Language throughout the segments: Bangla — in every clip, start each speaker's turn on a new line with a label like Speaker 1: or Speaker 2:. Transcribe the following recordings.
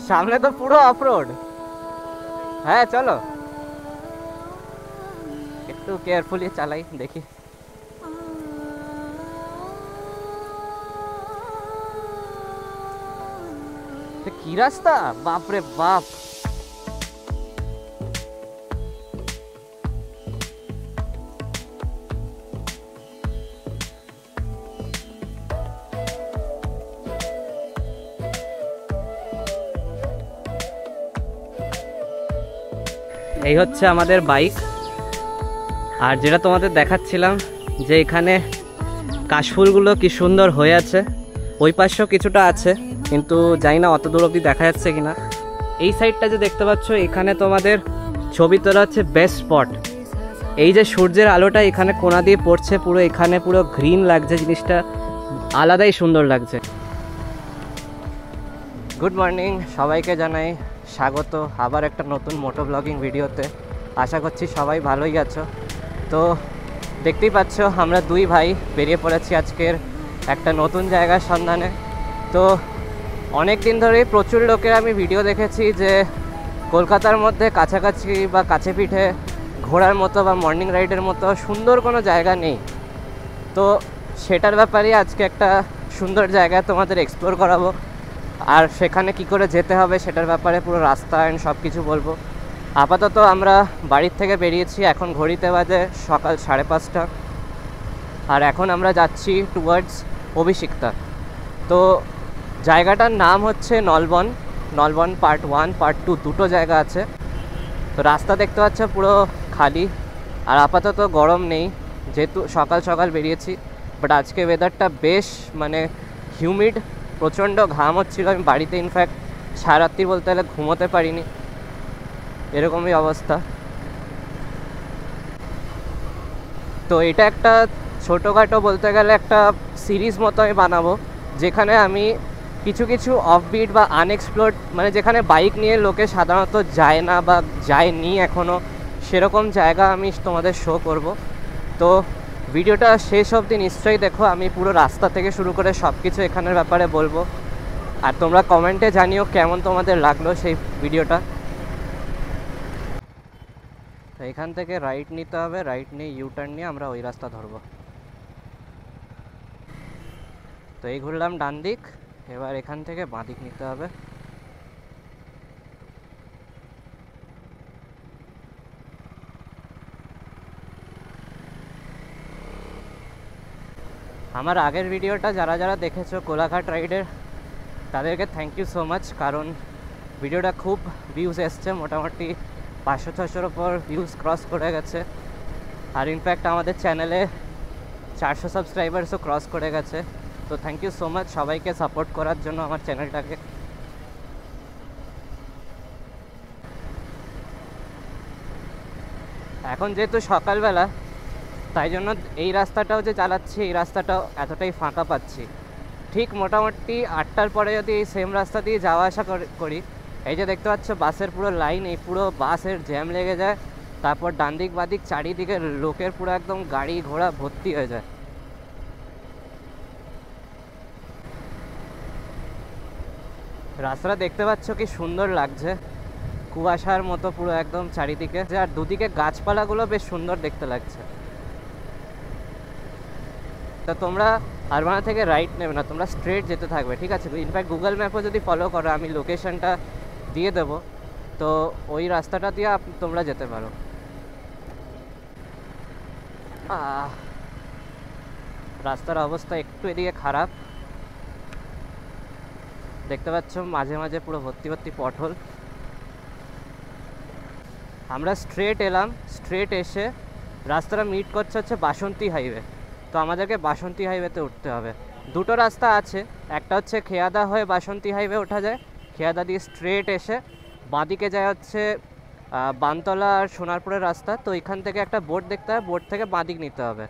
Speaker 1: সামনে তো পুরো অফরোড। হ্যাঁ চলো, একটু কেয়ারফুলি চালাই, দেখি। কি রাস্তা, বাপরে বাপ। এই হচ্ছে আমাদের বাইক। আর যেটা তোমাদের দেখাচ্ছিলাম যে এখানে কাশফুলগুলো কি সুন্দর হয়ে আছে, ওই পাশেও কিছুটা আছে কিন্তু জানি না অত দূর অবধি দেখা যাচ্ছে কিনা। এই সাইডটা যে দেখতে পাচ্ছ এখানে তোমাদের ছবি তোলা হচ্ছে বেস্ট স্পট। এই যে সূর্যের আলোটা এখানে কোণা দিয়ে পড়ছে, পুরো এখানে পুরো গ্রিন লাগছে, জিনিসটা আলাদাই সুন্দর লাগছে। গুড মর্নিং, সবাইকে জানাই স্বাগত আবার একটা নতুন মোটো ব্লগিং ভিডিওতে। আশা করছি সবাই ভালোই আছো। তো দেখতেই পাচ্ছ আমরা দুই ভাই বেরিয়ে পড়েছি আজকের একটা নতুন জায়গার সন্ধানে। তো অনেক দিন ধরেই প্রচুর লোকের আমি ভিডিও দেখেছি যে কলকাতার মধ্যে কাছাকাছি বা কাছে পিঠে ঘোরার মতো বা মর্নিং রাইডের মতো সুন্দর কোনো জায়গা নেই। তো সেটার ব্যাপারে আজকে একটা সুন্দর জায়গা তোমাদের এক্সপ্লোর করাবো, আর সেখানে কি করে যেতে হবে সেটার ব্যাপারে পুরো রাস্তা অ্যান্ড সব কিছু বলবো। আপাতত আমরা বাড়ির থেকে বেরিয়েছি, এখন ঘড়িতে বাজে সকাল 5:30, আর এখন আমরা যাচ্ছি টুয়ার্ডস অভিষিক্তা। তো জায়গাটার নাম হচ্ছে নলবন। নলবন পার্ট 1 পার্ট 2 দুটো জায়গা আছে। তো রাস্তা দেখতে পাচ্ছ পুরো খালি, আর আপাতত গরম নেই যেহেতু সকাল সকাল বেরিয়েছি। বাট আজকে ওয়েদারটা বেশ মানে হিউমিড, প্রচণ্ড ঘাম হচ্ছিল। আমি বাড়িতে ইনফ্যাক্ট সারারাত্রি বলতে গেলে ঘুমোতে পারিনি, এরকমই অবস্থা। তো এটা একটা ছোটোখাটো বলতে গেলে একটা সিরিজ মতো আমি বানাবো, যেখানে আমি কিছু কিছু অফবিট বা আনএক্সপ্লোর্ড, মানে যেখানে বাইক নিয়ে লোকে সাধারণত যায় না বা যায়নি এখনও, সেরকম জায়গা আমি তোমাদের শো করব। তো ভিডিওটা শেষ অবধি নিশ্চয়ই দেখো, আমি পুরো রাস্তা থেকে শুরু করে সব কিছু এখানের ব্যাপারে বলবো। আর তোমরা কমেন্টে জানিও কেমন তোমাদের লাগলো সেই ভিডিওটা। তো এখান থেকে রাইট নিতে হবে, রাইট নিয়ে ইউটার্ন নিয়ে আমরা ওই রাস্তা ধরবো। তো এই ঘুরলাম ডান দিক, এবার এখান থেকে বাঁ দিক নিতে হবে। আমার আগের ভিডিওটা যারা যারা দেখেছো কোলাঘাট রাইডের, তাদেরকে থ্যাংক ইউ সো মাচ, কারণ ভিডিওটা খুব ভিউজ এসছে, মোটামুটি 500-600-র ওপর ভিউজ ক্রস করে গেছে। আর ইনফ্যাক্ট আমাদের চ্যানেলে 400 সাবস্ক্রাইবার্সও ক্রস করে গেছে। তো থ্যাংক ইউ সো মাচ সবাইকে সাপোর্ট করার জন্য আমার চ্যানেলটাকে। এখন যেহেতু সকালবেলা, তাই জন্য এই রাস্তাটাও যে চালাচ্ছি, এই রাস্তাটাও এতটাই ফাঁকা পাচ্ছি। ঠিক মোটামুটি 8টার পরে যদি এই সেম রাস্তা দিয়ে যাওয়া আসা করি, এই যে দেখতে পাচ্ছ বাসের পুরো লাইন, এই পুরো বাসের জ্যাম লেগে যায়। তারপর ডান দিক বাদিক চারিদিকে লোকের পুরো একদম গাড়ি ঘোড়া ভর্তি হয়ে যায়। রাস্তাটা দেখতে পাচ্ছ কি সুন্দর লাগছে, কুয়াশার মতো পুরো একদম চারিদিকে, আর দুদিকে গাছপালাগুলো বেশ সুন্দর দেখতে লাগছে। তা তোমরা আরবানা থেকে রাইট নেবে না, তোমরা স্ট্রেট যেতে থাকবে, ঠিক আছে? ইনফ্যাক্ট গুগল ম্যাপও যদি ফলো করো, আমি লোকেশনটা দিয়ে দেবো, তো ওই রাস্তাটা দিয়ে তোমরা যেতে পারো। রাস্তার অবস্থা একটু এদিকে খারাপ, দেখতে পাচ্ছ মাঝে মাঝে পুরো ভর্তি ভর্তি পটহোল। আমরা স্ট্রেট এলাম, স্ট্রেট এসে রাস্তাটা মিট করছে হচ্ছে বাসন্তী হাইওয়ে। তো আমাদেরকে বাসন্তী হাইওয়েতে উঠতে হবে। দুটো রাস্তা আছে, একটা হচ্ছে খেয়াদা হয়ে বাসন্তী হাইওয়ে ওঠা যায়, খেয়াদা দিয়ে স্ট্রেট এসে বাঁদিকে যায় হচ্ছে বানতলা আর সোনারপুরের রাস্তা। তো এখান থেকে একটা বোর্ড দেখতে হবে, বোর্ড থেকে বাঁদিক নিতে হবে।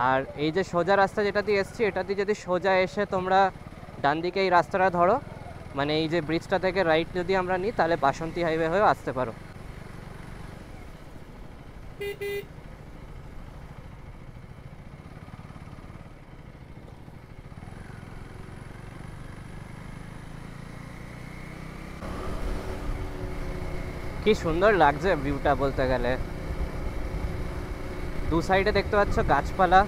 Speaker 1: আর এই যে সোজা রাস্তা যেটা দিয়ে এসছি, এটা দিয়ে যদি সোজা এসে তোমরা ডান দিকে এই রাস্তাটা ধরো, মানে এই যে ব্রিজটা থেকে রাইট যদি আমরা নিই, তাহলে বাসন্তী হাইওয়ে হয়েও আসতে পারো। কি সুন্দর লাগছে ভিউটা বলতে গেলে। দু সাইডে দেখতে পাচ্ছ গাছপালা,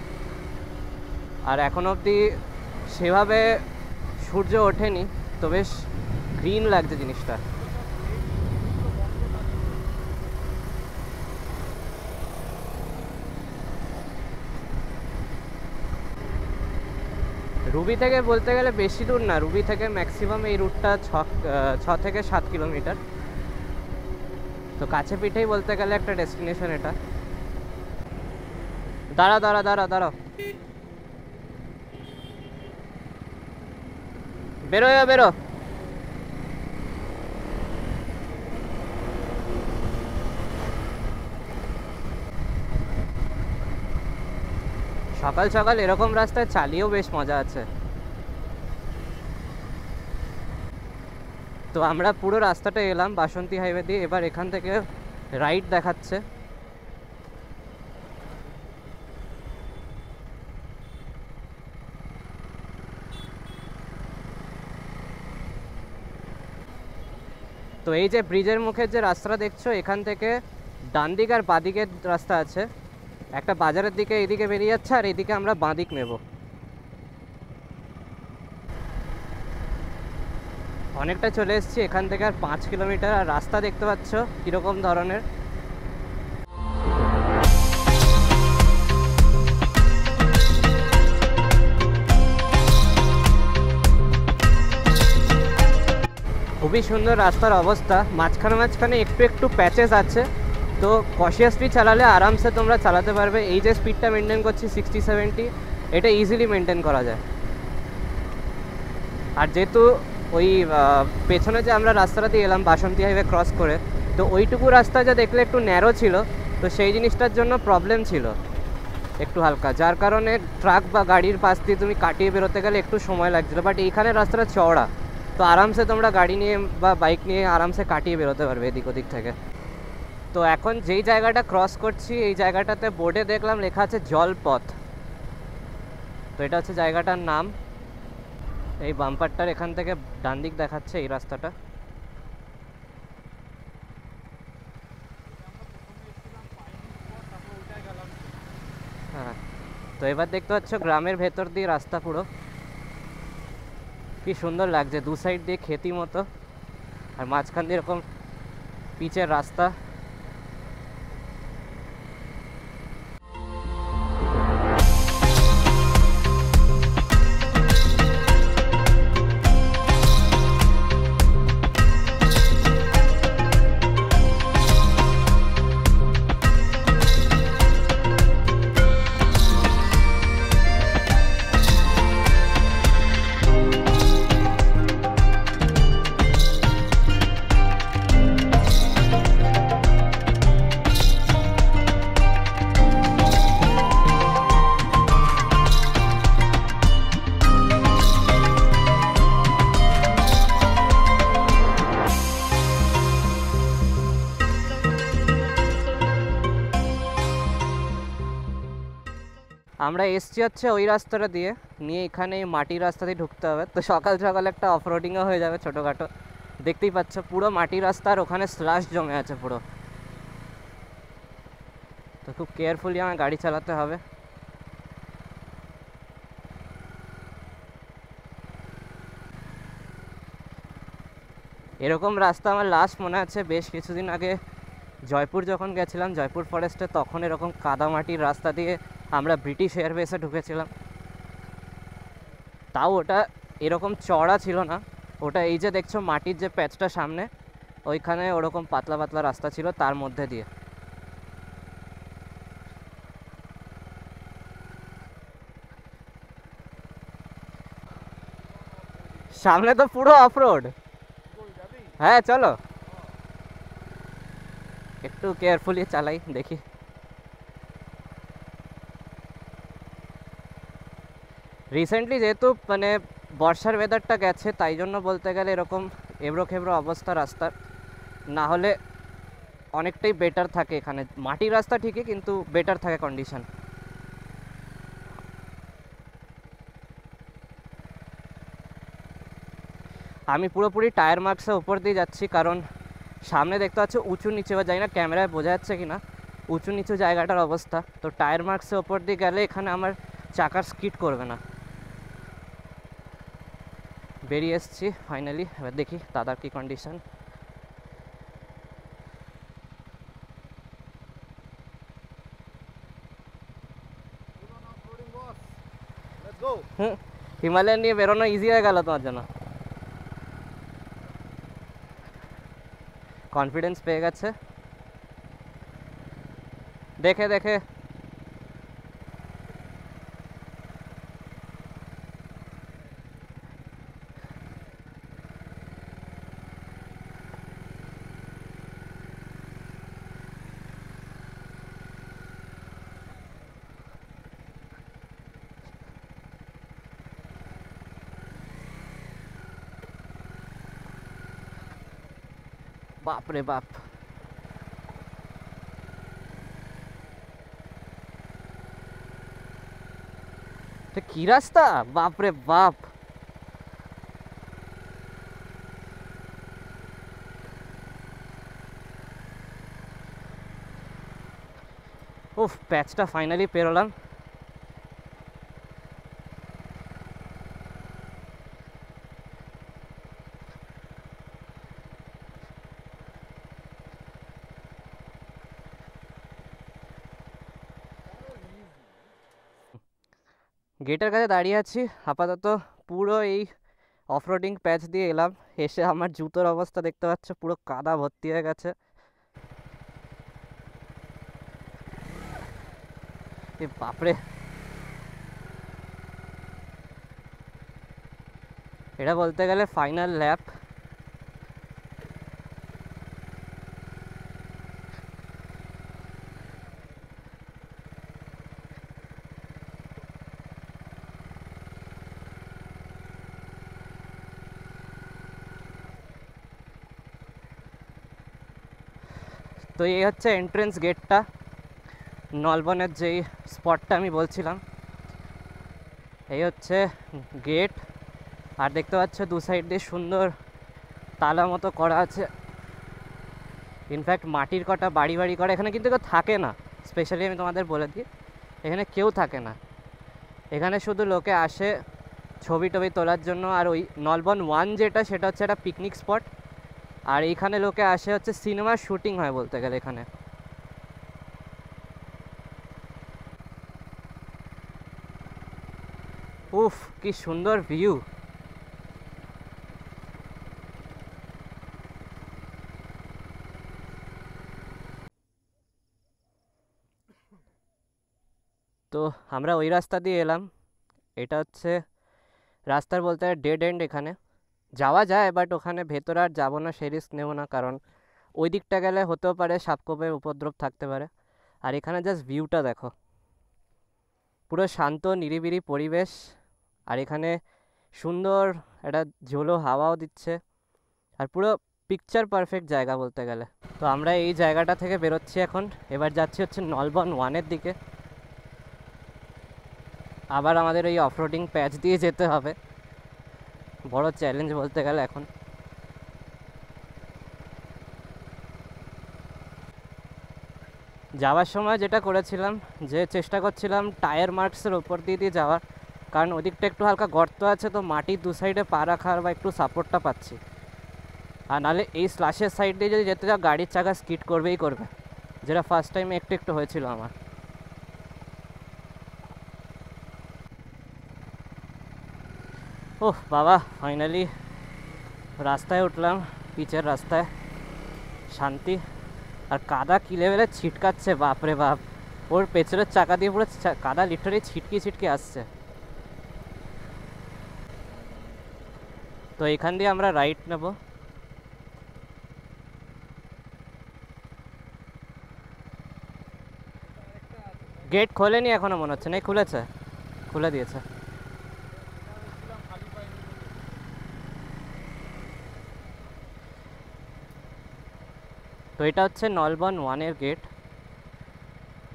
Speaker 1: আর এখন অবধি সেভাবে সূর্য ওঠেনি, তো বেশ গ্রিন লাগছে জিনিসটা। রুবি থেকে বলতে গেলে বেশি দূর না, রুবি থেকে ম্যাক্সিমাম এই রুটটা 6 থেকে 7 কিলোমিটার, তো কাছে পিঠেই বলতে গেলে একটা ডেস্টিনেশন এটা। দাঁড়া দাঁড়া দাঁড়া দাঁড়াও, বেরো বেরো। সকাল সকাল এরকম রাস্তায় চালিয়েও বেশ মজা আছে। তো আমরা পুরো রাস্তাটা এলাম বাসন্তী হাইওয়ে দিয়ে, এবার এখান থেকে রাইট দেখাচ্ছে। তো এই যে ব্রিজের মুখের যে রাস্তা দেখছো, এখান থেকে ডান দিক আর বাঁদিকের রাস্তা আছে, একটা বাজারের দিকে এইদিকে বেরিয়ে যাচ্ছে, আর এইদিকে আমরা বাঁদিক নেব। অনেকটা চলে এসেছি এখান থেকে, আর 5 কিলোমিটার। আর রাস্তা দেখতে পাচ্ছ কীরকম ধরনের। খুবই সুন্দর রাস্তার অবস্থা, মাঝখানে মাঝখানে একটু একটু প্যাচেস আছে, তো কশিয়াসলি চালালে আরামসে তোমরা চালাতে পারবে। এই যে স্পিডটা মেনটেন করছি 60-70, এটা ইজিলি মেনটেন করা যায়। আর যেহেতু ওই পেছনে যে আমরা রাস্তাটা দিয়ে এলাম বাসন্তী হাইওয়ে ক্রস করে, তো ওইটুকু রাস্তা যা দেখলে একটু ন্যারো ছিল, তো সেই জিনিসটার জন্য প্রবলেম ছিল একটু হালকা, যার কারণে ট্রাক বা গাড়ির পাশ দিয়ে তুমি কাটিয়ে বেরোতে গেলে একটু সময় লাগছিলো। বাট এইখানে রাস্তাটা চওড়া, তো আরামসে তোমরা গাড়ি নিয়ে বা বাইক নিয়ে আরামসে কাটিয়ে বেরোতে পারবে এদিক ওদিক থেকে। তো এখন যেই জায়গাটা ক্রস করছি, এই জায়গাটাতে বোর্ডে দেখলাম লেখা আছে জলপথ, তো এটা হচ্ছে জায়গাটার নাম। এই বাম্পারটার এখান থেকে ডান দিক দেখাচ্ছে এই রাস্তাটা। হ্যাঁ, তো এবার দেখতে পাচ্ছ গ্রামের ভেতর দিয়ে রাস্তা পুরো, কি সুন্দর লাগছে। দু সাইড দিয়ে খেতি মতো, আর মাঝখান দিয়ে এরকম পিচের রাস্তা। আমরা এসছি হচ্ছে ওই রাস্তাটা দিয়ে, নিয়ে এখানে মাটির রাস্তা দিয়ে ঢুকতে হবে। তো সকাল সকাল একটা অফ রোডিংও হয়ে যাবে ছোটোখাটো, দেখতেই পাচ্ছ পুরো মাটির রাস্তা, আর ওখানে স্লাশ জমে আছে পুরো, তো খুব কেয়ারফুলি আমার গাড়ি চালাতে হবে। এরকম রাস্তা আমার লাস্ট মনে আছে বেশ কিছুদিন আগে জয়পুর যখন গেছিলাম, জয়পুর ফরেস্টে, তখন এরকম কাদামাটির রাস্তা দিয়ে আমরা ব্রিটিশ এয়ারবেসে ঢুকেছিলাম। তাও ওটা এরকম চড়া ছিল না, ওটা এই যে দেখছো মাটির যে প্যাচটা সামনে, ওইখানে ওরকম পাতলা পাতলা রাস্তা ছিল তার মধ্যে দিয়ে। সামনে তো পুরো অফ রোড। হ্যাঁ চলো, একটু কেয়ারফুলি চালাই দেখি। রিসেন্টলি যেহেতু মানে বর্ষার ওয়েদারটা গেছে, তাই জন্য বলতে গেলে এরকম এবড়ো খেবড়ো অবস্থা রাস্তার, না হলে অনেকটাই বেটার থাকে এখানে। মাটির রাস্তা ঠিকই, কিন্তু বেটার থাকে কন্ডিশন। আমি পুরোপুরি টায়ার মার্কসের উপর দিয়ে যাচ্ছি, কারণ সামনে দেখতে পাচ্ছ উঁচু নিচু, বা জানি না ক্যামেরায় বোঝা যাচ্ছে কি না, উঁচু নিচু জায়গাটার অবস্থা। তো টায়ার মার্কসের ওপর দিয়ে গেলে এখানে আমার চাকার স্কিড করবে না। বেরিয়ে এসছি ফাইনালি, এবার দেখি দাদার কী কন্ডিশন। হিমালয়ান নিয়ে বেরোনো ইজি হয়ে গেল তোমার জন্য, কনফিডেন্স পেয়ে গেছে দেখে দেখে। বাপ রে বাপ, কি রাস্তা, বাপ রে বাপ। উফ, প্যাচটা ফাইনালি পেরোলাম। গেটের কাছে দাঁড়িয়ে আছি আপাতত। পুরো এই অফরোডিং প্যাচ দিয়ে এলাম, এসে আমার জুতোর অবস্থা দেখতে পাচ্ছ, পুরো কাদা ভর্তি হয়ে গেছে। এ বাপরে, এটা বলতে গেলে ফাইনাল ল্যাপ। তো এই হচ্ছে এন্ট্রেন্স গেটটা, নলবনের যেই স্পটটা আমি বলছিলাম। এই হচ্ছে গেট, আর দেখতে পাচ্ছ দু সাইড দিয়ে সুন্দর তালা মতো করা আছে। ইনফ্যাক্ট মাটির কটা বাড়ি বাড়ি করা, এখানে কিন্তু কেউ থাকে না। স্পেশালি আমি তোমাদের বলে দিই, এখানে কেউ থাকে না, এখানে শুধু লোকে আসে ছবি টবি তোলার জন্য। আর ওই নলবন 1 যেটা, সেটা হচ্ছে একটা পিকনিক স্পট। আর এইখানে লোকে আসে হচ্ছে সিনেমার শুটিং হয় বলতে গেলে এখানে। উফ, কি সুন্দর ভিউ। তো আমরা ওই রাস্তা দিয়ে এলাম, এটা হচ্ছে রাস্তার বলতে ডেড এন্ড। এখানে যাওয়া যায়, বাট ওখানে ভেতরে আর যাবো না, সেই রিস্ক নেবো না, কারণ ওই দিকটা গেলে হতেও পারে সাপখোপের উপদ্রব থাকতে পারে। আর এখানে জাস্ট ভিউটা দেখো, পুরো শান্ত নিরিবিলি পরিবেশ, আর এখানে সুন্দর একটা ঝোলো হাওয়াও দিচ্ছে, আর পুরো পিকচার পারফেক্ট জায়গা বলতে গেলে। তো আমরা এই জায়গাটা থেকে বেরোচ্ছি এখন, এবার যাচ্ছি হচ্ছে নলবন 1-এর দিকে। আবার আমাদের ওই অফরোডিং প্যাচ দিয়ে যেতে হবে, বড় চ্যালেঞ্জ বলতে গেলে এখন। যাওয়ার সময় যেটা করেছিলাম, যে চেষ্টা করছিলাম টায়ার মার্কসের ওপর দিয়ে যাওয়ার, কারণ ওদিকটা একটু হালকা গর্ত আছে, তো মাটির দু সাইডে পা রাখার বা একটু সাপোর্টটা পাচ্ছি। আর নাহলে এই স্লাশের সাইড দিয়ে যদি যেতে যাও, গাড়ির চাকা স্কিড করবেই করবে, যেটা ফার্স্ট টাইম একটু একটু হয়েছিল আমার। ওহ বাবা, ফাইনালি রাস্তায় উঠলাম, পিচের রাস্তায়, শান্তি। আর কাদা কী লেভেলে ছিটকাচ্ছে, বাপরে বাপ, ওর পেছনের চাকা দিয়ে পুরো কাদা লিটারালি ছিটকে ছিটকে আসছে। তো এখান দিয়ে আমরা রাইট নেব। গেট খোলেনি এখনো মনে হচ্ছে, নেই খুলেছে, খুলে দিয়েছে। তো এটা হচ্ছে নলবন 1-এর গেট,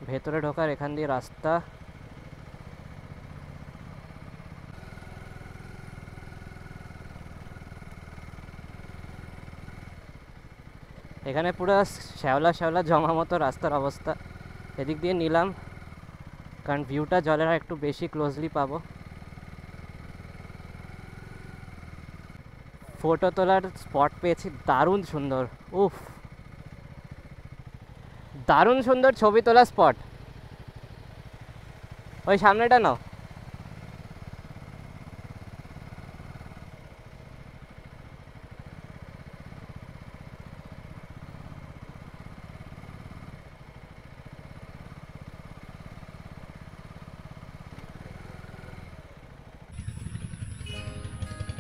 Speaker 1: ভেতরে ঢোকার এখান দিয়ে রাস্তা। এখানে পুরো শ্যাওলা শ্যাওলা জমা মতো রাস্তার অবস্থা। এদিক দিয়ে নিলাম কারণ ভিউটা জলের একটু বেশি ক্লোজলি পাবো। ফটো তোলার স্পট পেয়েছি দারুণ সুন্দর, উফ দারুণ সুন্দর ছবি তোলার স্পট। ওই সামনেটা নাও।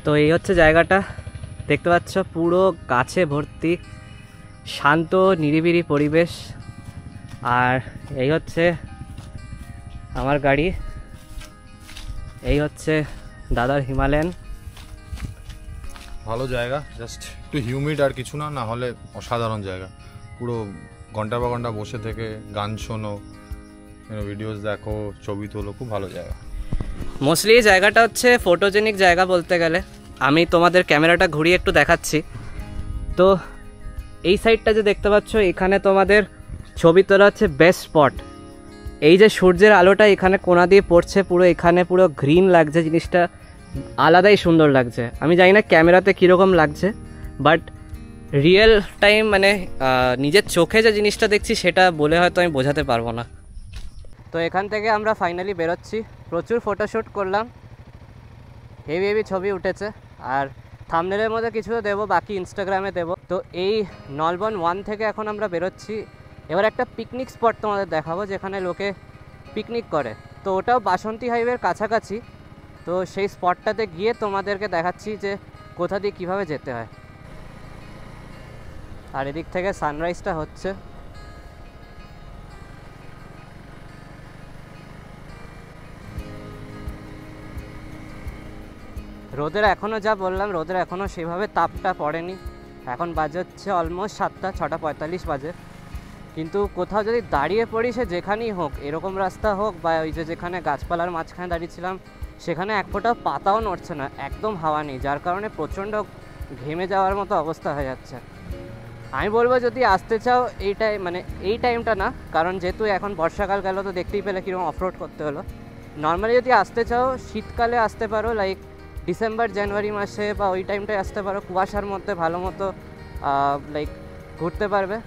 Speaker 1: তো এই হচ্ছে জায়গাটা, দেখতে পাচ্ছ পুরো গাছে ভর্তি, শান্ত নিরিবিলি পরিবেশ। আর এই হচ্ছে আমার গাড়ি, এই হচ্ছে দাদার হিমালয়ান।
Speaker 2: ভালো জায়গা, জাস্ট একটু হিউমিড আর কিছু না, না হলে অসাধারণ জায়গা। পুরো ঘন্টা বা ঘন্টা বসে থেকে গান শোনো, ভিডিওস দেখো, ছবি তোলো, খুব ভালো জায়গা।
Speaker 1: মোস্টলি এই জায়গাটা হচ্ছে ফটোজেনিক জায়গা বলতে গেলে। আমি তোমাদের ক্যামেরাটা ঘুরিয়ে একটু দেখাচ্ছি। তো এই সাইডটা যে দেখতে পাচ্ছ, এখানে তোমাদের ছবি তোলা হচ্ছে বেস্ট স্পট। এই যে সূর্যের আলোটা এখানে কোণা দিয়ে পড়ছে, পুরো এখানে পুরো গ্রিন লাগছে, জিনিসটা আলাদাই সুন্দর লাগছে। আমি জানি না ক্যামেরাতে কীরকম লাগছে, বাট রিয়েল টাইম মানে নিজের চোখে যে জিনিসটা দেখছি সেটা বলে হয়তো আমি বোঝাতে পারবো না। তো এখান থেকে আমরা ফাইনালি বেরোচ্ছি। প্রচুর ফটোশ্যুট করলাম, হেভি হেভি ছবি উঠেছে, আর থাম্বনেলের মধ্যে কিছু দেবো, বাকি ইনস্টাগ্রামে দেবো। তো এই নলবন 1 থেকে এখন আমরা বেরোচ্ছি। এবার একটা পিকনিক স্পট তোমাদের দেখাবো যেখানে লোকে পিকনিক করে। তো ওটাও বাসন্তী হাইওয়ের কাছাকাছি। তো সেই স্পটটাতে গিয়ে তোমাদেরকে দেখাচ্ছি যে কোথা দিয়ে কীভাবে যেতে হয়। আর এদিক থেকে সানরাইজটা হচ্ছে। রোদের এখনও যা বললাম, রোদের এখনও সেভাবে তাপটা পড়েনি। এখন বাজে হচ্ছে অলমোস্ট 7টা, 6:45 বাজে। কিন্তু কোথাও যদি দাঁড়িয়ে পড়ি, সে যেখানেই হোক, এরকম রাস্তা হোক বা ওই যে যেখানে গাছপালার মাঝখানে দাঁড়িয়েছিলাম, সেখানে এক ফোঁটা পাতাও নড়ছে না, একদম হাওয়া নেই, যার কারণে প্রচণ্ড ঘেমে যাওয়ার মতো অবস্থা হয়ে যাচ্ছে। আমি বলবো যদি আসতে চাও এই টাইমটা না, কারণ যেহেতু এখন বর্ষাকাল গেল, তো দেখতেই পেলে কীরকম অফরোড করতে হলো। নর্মালি যদি আসতে চাও শীতকালে আসতে পারো, লাইক ডিসেম্বর জানুয়ারি মাসে বা ওই টাইমটায় আসতে পারো। কুয়াশার মধ্যে ভালো মতো লাইক ঘুরতে পারবে।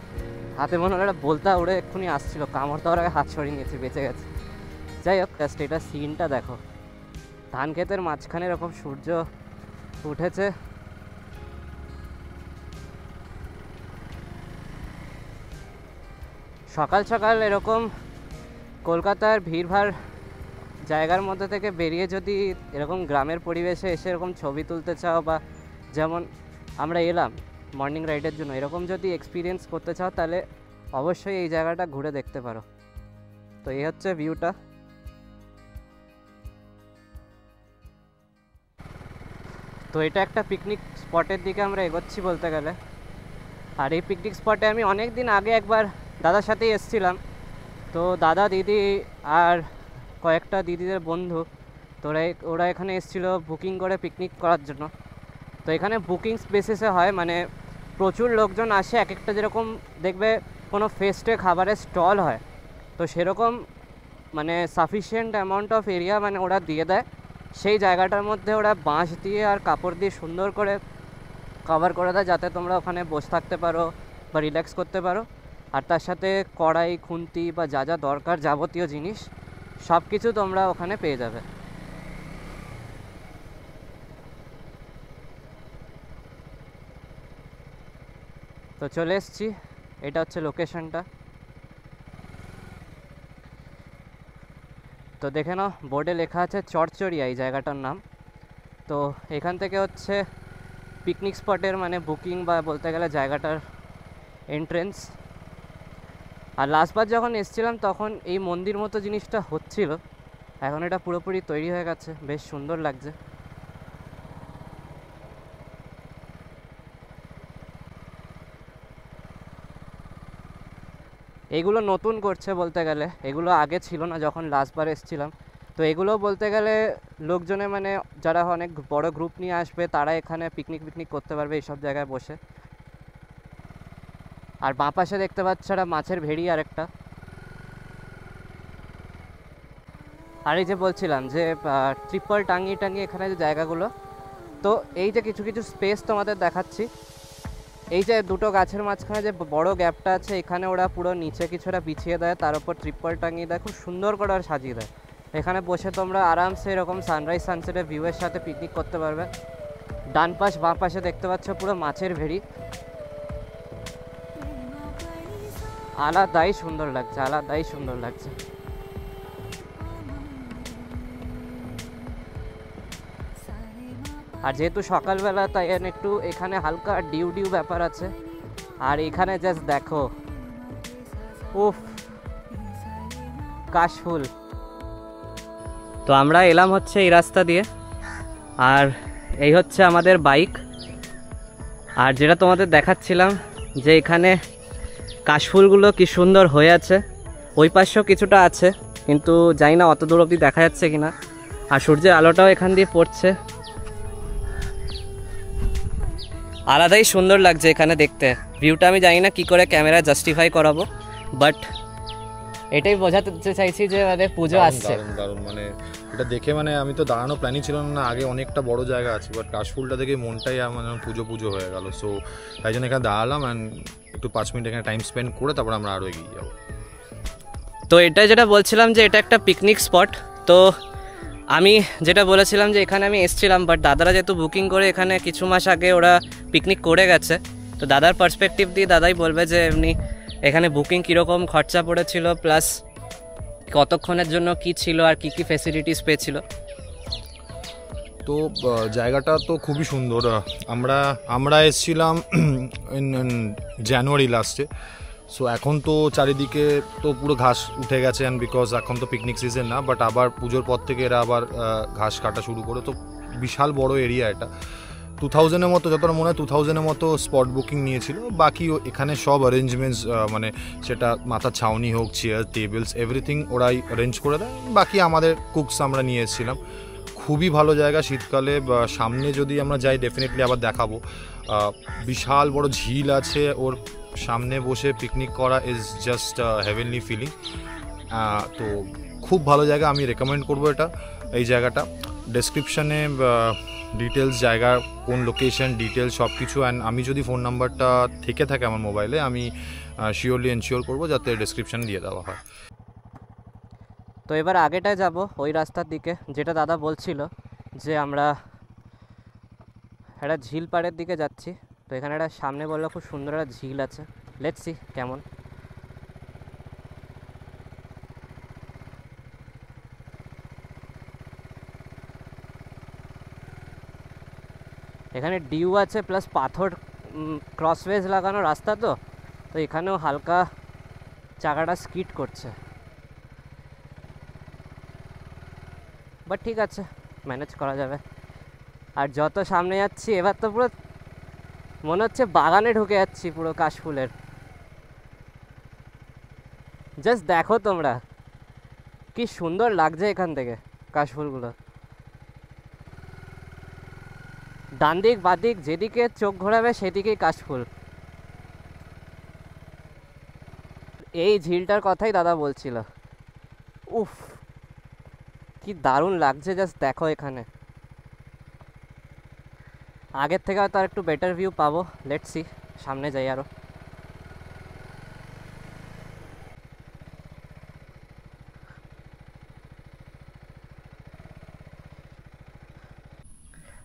Speaker 1: হাতে মনে হলো একটা বলতা উড়ে এক্ষুনি আসছিলো, কামড় দেওয়ার আগে হাত সরিয়ে নিয়েছি, বেঁচে গেছে। যাই হোক, জাস্ট এটা সিনটা দেখো, ধান ক্ষেতের মাঝখানে এরকম সূর্য উঠেছে। সকাল সকাল এরকম কলকাতার ভিড়ভাড় জায়গার মধ্যে থেকে বেরিয়ে যদি এরকম গ্রামের পরিবেশে এসে এরকম ছবি তুলতে চাও, বা যেমন আমরা এলাম মর্নিং রাইডের জন্য, এরকম যদি এক্সপিরিয়েন্স করতে চাও, তাহলে অবশ্যই এই জায়গাটা ঘুরে দেখতে পারো। তো এই হচ্ছে ভিউটা। তো এটা একটা পিকনিক স্পটের দিকে আমরা এগোচ্ছি বলতে গেলে। আর এই পিকনিক স্পটে আমি অনেক দিন আগে একবার দাদার সাথেই এসেছিলাম। তো দাদা, দিদি আর কয়েকটা দিদিদের বন্ধু, তো ওরা এখানে এসেছিলো বুকিং করে পিকনিক করার জন্য। তো এখানে বুকিং বেসিসে হয়, মানে প্রচুর লোকজন আসে। এক একটা যেরকম দেখবে কোনো ফেস্টে খাবারের স্টল হয়, তো সেরকম মানে সাফিসিয়েন্ট অ্যামাউন্ট অফ এরিয়া মানে ওরা দিয়ে দেয়। সেই জায়গাটার মধ্যে ওরা বাঁশ দিয়ে আর কাপড় দিয়ে সুন্দর করে কভার করে দেয়, যাতে তোমরা ওখানে বসে থাকতে পারো বা রিল্যাক্স করতে পারো। আর তার সাথে কড়াই, খুন্তি বা যা যা দরকার যাবতীয় জিনিস সব কিছু তোমরা ওখানে পেয়ে যাবে। তো চলে এসছি, এটা হচ্ছে লোকেশনটা। তো দেখে নাও, বোর্ডে লেখা আছে চরচরিয়া এই জায়গাটার নাম। তো এখান থেকে হচ্ছে পিকনিক স্পটের মানে বুকিং বা বলতে গেলে জায়গাটার এন্ট্রেন্স। আর লাস্টবার যখন এসেছিলাম তখন এই মন্দির মতো জিনিসটা হচ্ছিল, এখন এটা পুরোপুরি তৈরি হয়ে গেছে, বেশ সুন্দর লাগছে। এগুলো নতুন করছে বলতে গেলে, এগুলো আগে ছিল না যখন লাস্টবার এসেছিলাম। তো এগুলো বলতে গেলে লোকজনে মানে যারা অনেক বড় গ্রুপ নিয়ে আসবে, তারা এখানে পিকনিক করতে পারবে এইসব জায়গায় বসে। আর বাঁ পাশে দেখতে পাচ্ছ একটা মাছের ভেড়ি আর একটা। আর এই যে বলছিলাম যে ট্রিপল টাঙিয়ে টাঙিয়ে এখানে যে জায়গাগুলো, তো এই যে কিছু কিছু স্পেস তোমাদের দেখাচ্ছি। এই যে দুটো গাছের মাঝখানে যে বড় গ্যাপটা আছে, এখানে ওরা পুরো নিচে কিছুটা বিছিয়ে দেয়, তার উপর ট্রিপল টাঙিয়ে দেয়, খুব সুন্দর করে আর সাজিয়ে দেয়। এখানে বসে তোমরা আরামসে এরকম সানরাইজ সানসেটের ভিউয়ের সাথে পিকনিক করতে পারবে। ডান পাশ বাঁ পাশে দেখতে পাচ্ছ পুরো মাছের ভেড়ি, আলাদাই সুন্দর লাগছে, আলাদাই সুন্দর লাগছে। আর যেহেতু সকালবেলা তাই একটু এখানে হালকা ডিউ ডিউ ব্যাপার আছে। আর এখানে জাস্ট দেখো, উফ, কাশফুল। তো আমরা এলাম হচ্ছে এই রাস্তা দিয়ে, আর এই হচ্ছে আমাদের বাইক। আর যেটা তোমাদের দেখাচ্ছিলাম যে এখানে কাশফুলগুলো কি সুন্দর হয়ে আছে, ওই পাশেও কিছুটা আছে, কিন্তু জানি না অত দূর অবধি দেখা যাচ্ছে কিনা। আর সূর্যের আলোটাও এখান দিয়ে পড়ছে, আলাদাই সুন্দর লাগছে এখানে দেখতে। ভিউটা আমি জানি না কি করে ক্যামেরা জাস্টিফাই করাবো, বাট এটাই বোঝাতে চাইছি যে মানে পুজো আসছে।
Speaker 2: দারুণ, মানে এটা দেখে মানে আমি তো দাঁড়ানো প্ল্যানই ছিল না, আগে অনেকটা বড় জায়গা আছে, বাট কাশফুলটা দেখে মনটাই মানে পুজো পুজো হয়ে গেল। সো তাই জন্য এখানে দাঁড়ালাম অ্যান্ড একটু 5 মিনিট এখানে টাইম স্পেন্ড করে তারপর আমরা আরও এগিয়ে যাবো।
Speaker 1: তো এটা যেটা বলছিলাম যে এটা একটা পিকনিক স্পট। তো আমি যেটা বলেছিলাম যে এখানে আমি এসেছিলাম, বাট দাদারা যেহেতু বুকিং করে এখানে কিছু মাস আগে ওরা পিকনিক করে গেছে, তো দাদার পার্সপেক্টিভ দিয়ে দাদাই বলবে যে এমনি এখানে বুকিং কীরকম খরচা পড়েছিল, প্লাস কতক্ষণের জন্য কি ছিল আর কি কি ফেসিলিটিস পেয়েছিল।
Speaker 2: তো জায়গাটা তো খুবই সুন্দর। আমরা এসেছিলাম জানুয়ারি লাস্টে। সো এখন তো চারিদিকে তো পুরো ঘাস উঠে গেছে, অ্যান্ড বিকজ এখন তো পিকনিক সিজন না, বাট আবার পুজোর পর থেকে এরা আবার ঘাস কাটা শুরু করে। তো বিশাল বড় এরিয়া এটা, 2000-এর মতো, যতটা মনে হয় 2000-এর মতো স্পট বুকিং নিয়েছিল। বাকি এখানে সব অ্যারেঞ্জমেন্টস, মানে সেটা মাথার ছাউনি হোক, চেয়ার টেবিলস, এভরিথিং ওরাই অ্যারেঞ্জ করে দেয়। বাকি আমাদের কুকস আমরা নিয়ে এসেছিলাম। খুবই ভালো জায়গা শীতকালে। সামনে যদি আমরা যাই ডেফিনেটলি আবার দেখাবো। বিশাল বড় ঝিল আছে, ওর সামনে বসে পিকনিক করা ইজ জাস্ট হেভেনলি ফিলিং। তো খুব ভালো জায়গা, আমি রেকমেন্ড করবো এই জায়গাটা। ডেসক্রিপশানে ডিটেলস, জায়গা কোন লোকেশন, ডিটেলস সব কিছু, অ্যান্ড আমি যদি ফোন নাম্বারটা থেকে থাকে আমার মোবাইলে, আমি শিওরলি এনশিওর করবো যাতে ডেসক্রিপশান দিয়ে দেওয়া হয়।
Speaker 1: তো এবার আগেটায় যাব, ওই রাস্তার দিকে, যেটা দাদা বলছিল যে আমরা একটা ঝিল পাড়ের দিকে যাচ্ছি। তো এখানে একটা সামনে বললো খুব সুন্দর একটা ঝিল আছে, লেটস সি কেমন। এখানে ডিউ আছে প্লাস পাথর, ক্রসওয়েজ লাগানো রাস্তা, তো এখানেও হালকা চাকাটা স্কিড করছে, বাট ঠিক আছে, ম্যানেজ করা যাবে। আর যত সামনে যাচ্ছি এবার তো পুরো মনে হচ্ছে বাগানে ঢুকে যাচ্ছি, পুরো কাশফুলের। জাস্ট দেখো তোমরা কি সুন্দর লাগছে এখান থেকে কাশফুলগুলো। ডান দিক বাদিক যেদিকে চোখ ঘোরাবে সেদিকেই কাশফুল। এই ঝিলটার কথাই দাদা বলছিল, উফ কি দারুণ লাগছে, জাস্ট দেখো এখানে। আগের থেকে হয়তো আর একটু বেটার ভিউ পাবো, লেটস সি, সামনে যাই আরো।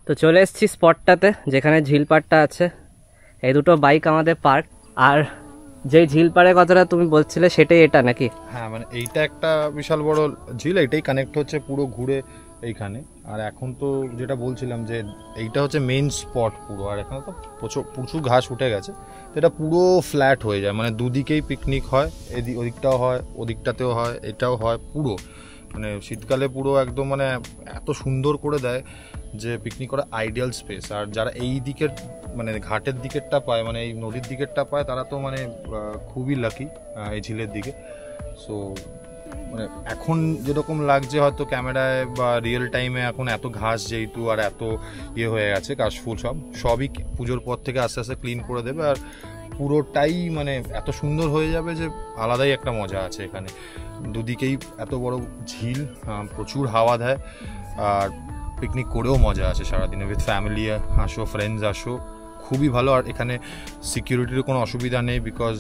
Speaker 1: তো চলে এসেছি স্পটটাতে যেখানে ঝিল পাড়টা আছে। এই দুটো বাইক আমাদের পার্ক। আর যেই ঝিল পাড়ের কথাটা তুমি বলছিলে সেটাই এটা নাকি?
Speaker 2: হ্যাঁ, মানে এইটা একটা বিশাল বড় ঝিল, এইটাই কানেক্ট হচ্ছে পুরো ঘুরে এইখানে। আর এখন তো যেটা বলছিলাম যে এইটা হচ্ছে মেইন স্পট পুরো, আর এখানে তো প্রচুর ঘাস উঠে গেছে, তো এটা পুরো ফ্ল্যাট হয়ে যায়, মানে দুদিকেই পিকনিক হয়, ওদিকটাও হয়, ওদিকটাতেও হয়, এটাও হয়, পুরো মানে শীতকালে পুরো একদম মানে এত সুন্দর করে দেয় যে পিকনিক করা আইডিয়াল স্পেস। আর যারা এই দিকের মানে ঘাটের দিকেরটা পায়, মানে এই নদীর দিকেরটা পায়, তারা তো মানে খুবই লাকি এই ঝিলের দিকে। সো মানে এখন যেরকম লাগছে হয়তো ক্যামেরায় বা রিয়েল টাইমে, এখন এত ঘাস যেহেতু আর এত ইয়ে হয়ে গেছে কাশফুল সবই পুজোর পর থেকে আস্তে আস্তে ক্লিন করে দেবে, আর পুরোটাই মানে এত সুন্দর হয়ে যাবে যে আলাদাই একটা মজা আছে এখানে। দুদিকেই এত বড় ঝিল, প্রচুর হাওয়া দেয়, আর পিকনিক করেও মজা আছে সারাদিনে। উইথ ফ্যামিলি আসো, ফ্রেন্ডস আসো, খুবই ভালো। আর এখানে সিকিউরিটির কোনো অসুবিধা নেই, বিকজ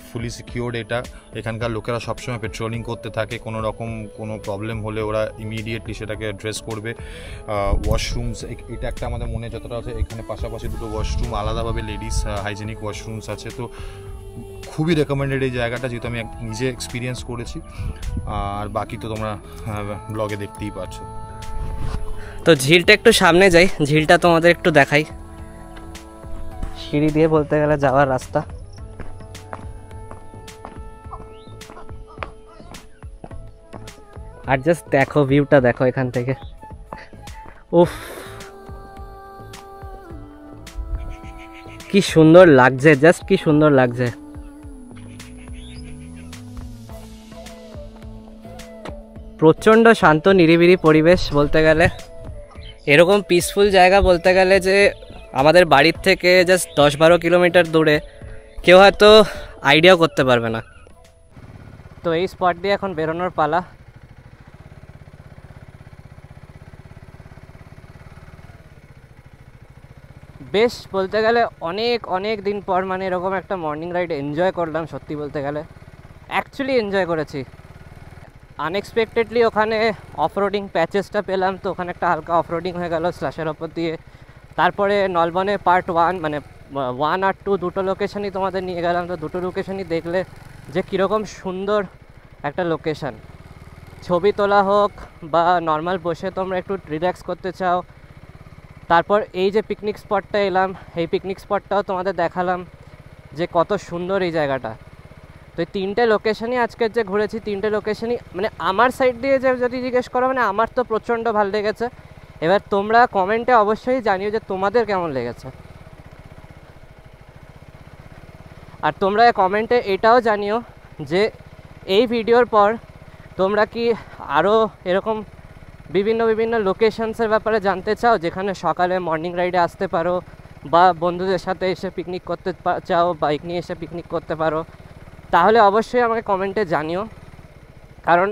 Speaker 2: ফুলি সিকিউরড এটা। এখানকার লোকেরা সবসময় পেট্রোলিং করতে থাকে, কোনো রকম কোনো প্রবলেম হলে ওরা ইমিডিয়েটলি সেটাকে অ্যাড্রেস করবে। ওয়াশরুমস, এটা একটা আমাদের মনে যতটা আছে, এখানে পাশাপাশি দুটো ওয়াশরুম আলাদাভাবে লেডিস হাইজেনিক ওয়াশরুমস আছে। তো খুবই রেকমেন্ডেড এই জায়গাটা, যেহেতু আমি নিজে এক্সপিরিয়েন্স করেছি, আর বাকি তো তোমরা ব্লগে দেখতেই পাচ্ছ।
Speaker 1: তো ঝিলটা একটু সামনে যাই, ঝিলটা তোমাদের একটু দেখাই। সিঁড়ি দিয়ে বলতে গেলে যাওয়ার রাস্তা। আর জাস্ট দেখো ভিউটা, দেখো এখান থেকে, উফ কি সুন্দর লাগছে, জাস্ট কি সুন্দর লাগছে। প্রচণ্ড শান্ত নিরিবিলি পরিবেশ বলতে গেলে, এরকম পিসফুল জায়গা বলতে গেলে যে আমাদের বাড়ির থেকে জাস্ট 10-12 কিলোমিটার দূরে কেউ হয়তো আইডিয়াও করতে পারবে না। তো এই স্পট দিয়ে এখন বেরোনোর পালা। বেশ বলতে গেলে অনেক অনেক দিন পর মানে এরকম একটা মর্নিং রাইড এনজয় করলাম, সত্যি বলতে গেলে অ্যাকচুয়ালি এনজয় করেছি। আনএক্সপেক্টেডলি ওখানে অফরোডিং প্যাচেসটা পেলাম, তো ওখানে একটা হালকা অফরোডিং হয়ে গেল স্ল্যাশের ওপর দিয়ে। তারপরে নলবনে পার্ট 1 মানে 1 আর 2 দুটো লোকেশনই তোমাদের নিয়ে গেলাম। তো দুটো লোকেশনই দেখলে যে কীরকম সুন্দর একটা লোকেশান, ছবি তোলা হোক বা নর্মাল বসে তোমরা একটু রিল্যাক্স করতে চাও। তারপর এই যে পিকনিক স্পটটা এলাম, এই পিকনিক স্পটটাও তোমাদের দেখালাম যে কত সুন্দর এই জায়গাটা। তো এই তিনটে লোকেশনই আজকের যে ঘুরেছি, তিনটে লোকেশনই মানে আমার সাইড দিয়ে যে যদি জিজ্ঞেস করো, মানে আমার তো প্রচণ্ড ভালো লেগেছে। এবার তোমরা কমেন্টে অবশ্যই জানিও যে তোমাদের কেমন লেগেছে। আর তোমরা কমেন্টে এটাও জানিও যে এই ভিডিওর পর তোমরা কি আরও এরকম বিভিন্ন বিভিন্ন লোকেশনসের ব্যাপারে জানতে চাও, যেখানে সকালে মর্নিং রাইডে আসতে পারো, বা বন্ধুদের সাথে এসে পিকনিক করতে চাও, বাইক নিয়ে এসে পিকনিক করতে পারো। তাহলে অবশ্যই আমাকে কমেন্টে জানিও, কারণ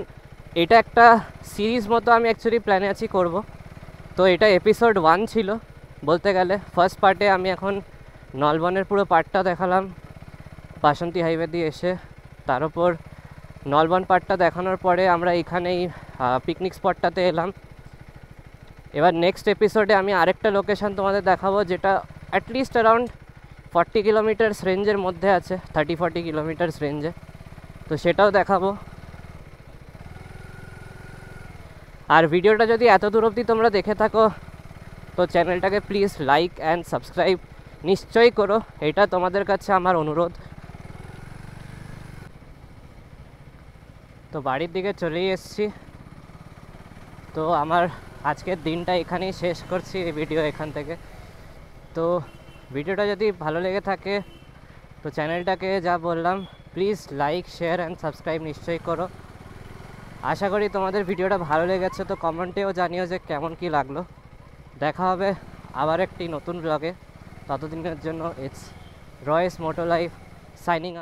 Speaker 1: এটা একটা সিরিজ মতো আমি অ্যাকচুয়ালি প্ল্যানে আছি করব। তো এটা এপিসোড 1 ছিল বলতে গেলে। ফার্স্ট পার্টে আমি এখন নলবনের পুরো পার্টটা দেখালাম বাসন্তী হাইওয়ে দিয়ে এসে, তার উপর নলবন পার্টটা দেখানোর পরে আমরা এইখানেই পিকনিক স্পটটাতে এলাম। এবার নেক্সট এপিসোডে আমি আরেকটা লোকেশান তোমাদের দেখাবো, যেটা অ্যাটলিস্ট অ্যারাউন্ড 40 কিলোমিটার্স রেঞ্জের মধ্যে আছে, 30-40 কিলোমিটার্স রেঞ্জে। তো সেটাও দেখাবো। আর ভিডিওটা যদি এত দূর অবধি তোমরা দেখে থাকো, তো চ্যানেলটাকে প্লিজ লাইক অ্যান্ড সাবস্ক্রাইব নিশ্চয়ই করো, এটা তোমাদের কাছে আমার অনুরোধ। তো বাড়ির দিকে চলেই এসেছি। তো আমার আজকের দিনটা এখানেই শেষ করছি, এই ভিডিও এখান থেকে। তো ভিডিওটা যদি ভালো লেগে থাকে তো চ্যানেলটাকে যা বললাম please like, share and subscribe নিশ্চয়ই করো। আশা করি তোমাদের ভিডিওটা ভালো লেগেছে। তো কমেন্টেও জানিও যে কেমন কি লাগলো। দেখা হবে আবার একটি নতুন ব্লগে, ততদিনের জন্য ইটস রয়েস মোটো লাইফ সাইনিং আউট।